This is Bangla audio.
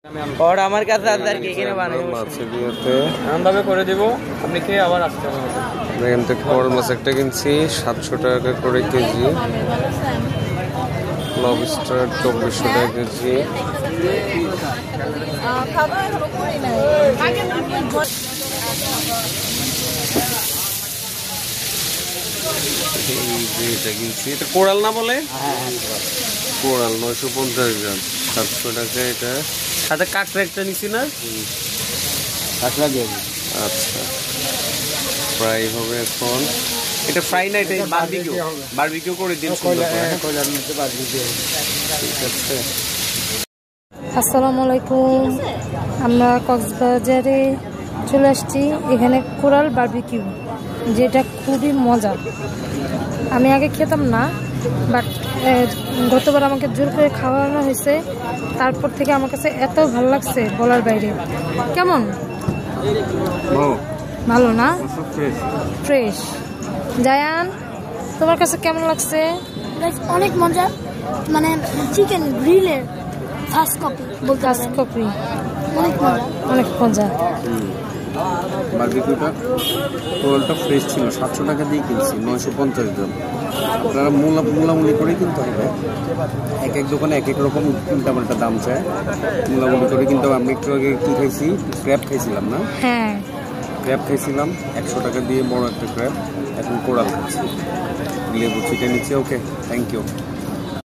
और আমার কাছে আদার কে কিনে বানাই মাছের বিয়েতে আমভাবে করে দেব আপনি খেয়ে আবার আসতে হবে দেখেন তো কোরাল মাছ একটা কিনছি 700 টাকা করে কেজি লবস্টার 2400 টাকা কেজি খাবার হলো করে না এটা কিনছি এটা কোরাল না বলে কোরাল 950 গ্রাম 700 টাকা এটা সাথে কাঁকড়া একটা নিছি না কাঁকড়া দিয়ে আচ্ছা ফ্রাই হবে এখন এটা ফ্রাই না এটা বারবিকিউ করে দিন সুন্দর করে কোলার মধ্যে বারবিকিউ ঠিক আছে আসসালামু আলাইকুম আমরা কক্সবাজারে চলে আসছি এখানে কোরাল বারবিকিউ যেটা খুবই মজা আমি আগে খেতাম না বাট গতবার আমাকে জোর করে খাওয়ানো হয়েছে তারপর থেকে আমার কাছে এত ভালো লাগছে বলার বাইরে কেমন ভালো না ফ্রেশ জায়ান তোমার কাছে কেমন লাগছে অনেক মজা মানে চিকেন গ্রিলের ফার্স্ট কপি ফার্স্ট কপি অনেক মজা বারবিকিউটা কোরালটা ফ্রেশ ছিল 700 টাকা দিয়ে কিনছি 950 গ্রাম আপনারা মূলামূলি করে কিনতে হবে এক এক দোকানে এক এক রকম উল্টাপাল্টা দাম চায় মূলামূলি করে কিনতে হবে আমি একটু আগে কি খাইছি ক্র্যাব খাইছিলাম না হ্যাঁ ক্র্যাব খাইছিলাম 100 টাকা দিয়ে বড় একটা ক্র্যাব এখন কোরাল খাচ্ছি লেবু চিকেন নিচ্ছি ওকে থ্যাংক ইউ